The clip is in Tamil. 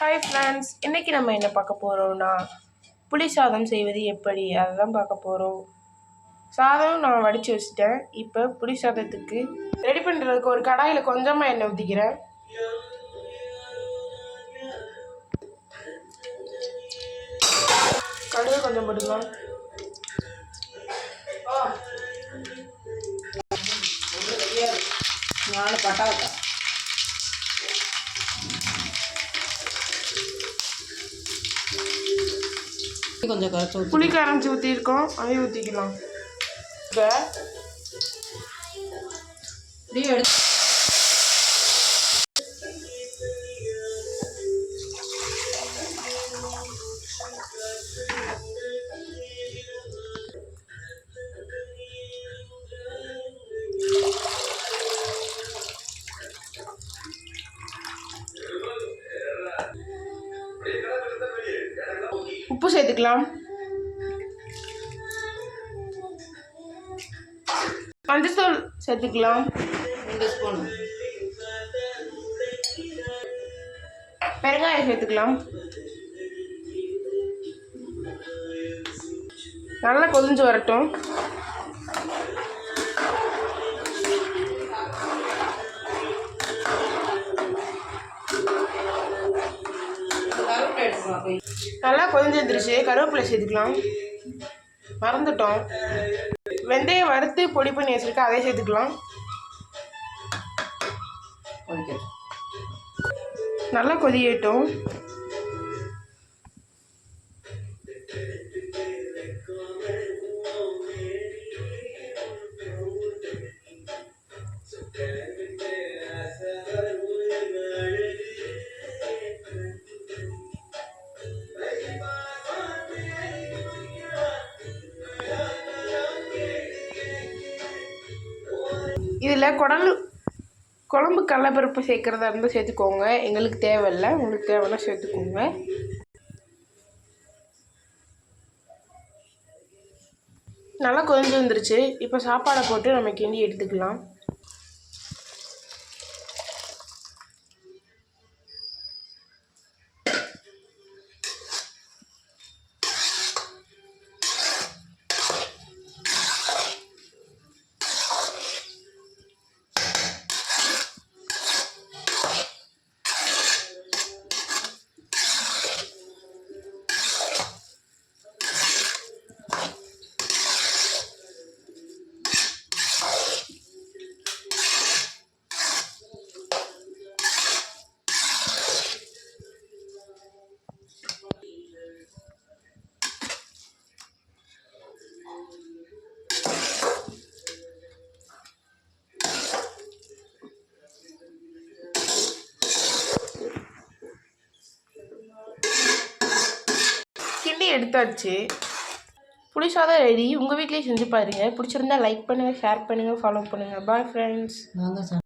ஹாய் ஃப்ரெண்ட்ஸ், இன்றைக்கி நம்ம என்ன பார்க்க போகிறோம்னா புளி சாதம் செய்வது எப்படி அதை தான் பார்க்க போகிறோம். சாதம் நான் வடித்து வச்சுட்டேன். இப்போ புளி சாதத்துக்கு ரெடி பண்ணுறதுக்கு ஒரு கடாயில் கொஞ்சமாக எண்ணெய் ஊற்றிக்கிறேன். கடுகு கொஞ்சம் போட்டுக்கலாம். கொஞ்சம் புளி கரைஞ்சி ஊற்றிருக்கோம், அதையும் ஊற்றிக்கலாம். இப்போ உப்பு சேர்த்துக்கலாம். மஞ்சள் சேர்த்துக்கலாம் 2 ஸ்பூன். பெருங்காயம் சேர்த்துக்கலாம். நல்லா கொதிஞ்சு வரட்டும். நல்லா கொதிஞ்சு வந்துருச்சு. கருவேப்பிலை சேர்த்துக்கலாம். மறந்துட்டோம். வெந்தயம் வறுத்து பொடி பண்ணி வச்சுருக்கேன், அதை சேர்த்துக்கலாம். நல்லா கொதியட்டும். இதில் குழம்பு கடலைப்பருப்பு சேர்க்குறதா இருந்தால் சேர்த்துக்கோங்க. எங்களுக்கு தேவையில்லை, உங்களுக்கு தேவைன்னா சேர்த்துக்கோங்க. நல்லா கொதிஞ்சு வந்துருச்சு. இப்போ சாப்பாடை போட்டு நம்ம கிண்டி எடுத்துக்கலாம். கிண்டி எடுத்தாச்சு. புளி சாதம் ரெடி. உங்கள் வீட்லேயே செஞ்சு பாருங்கள். பிடிச்சிருந்தா லைக் பண்ணுங்கள், ஷேர் பண்ணுங்கள், ஃபாலோ பண்ணுங்கள். Bye friends.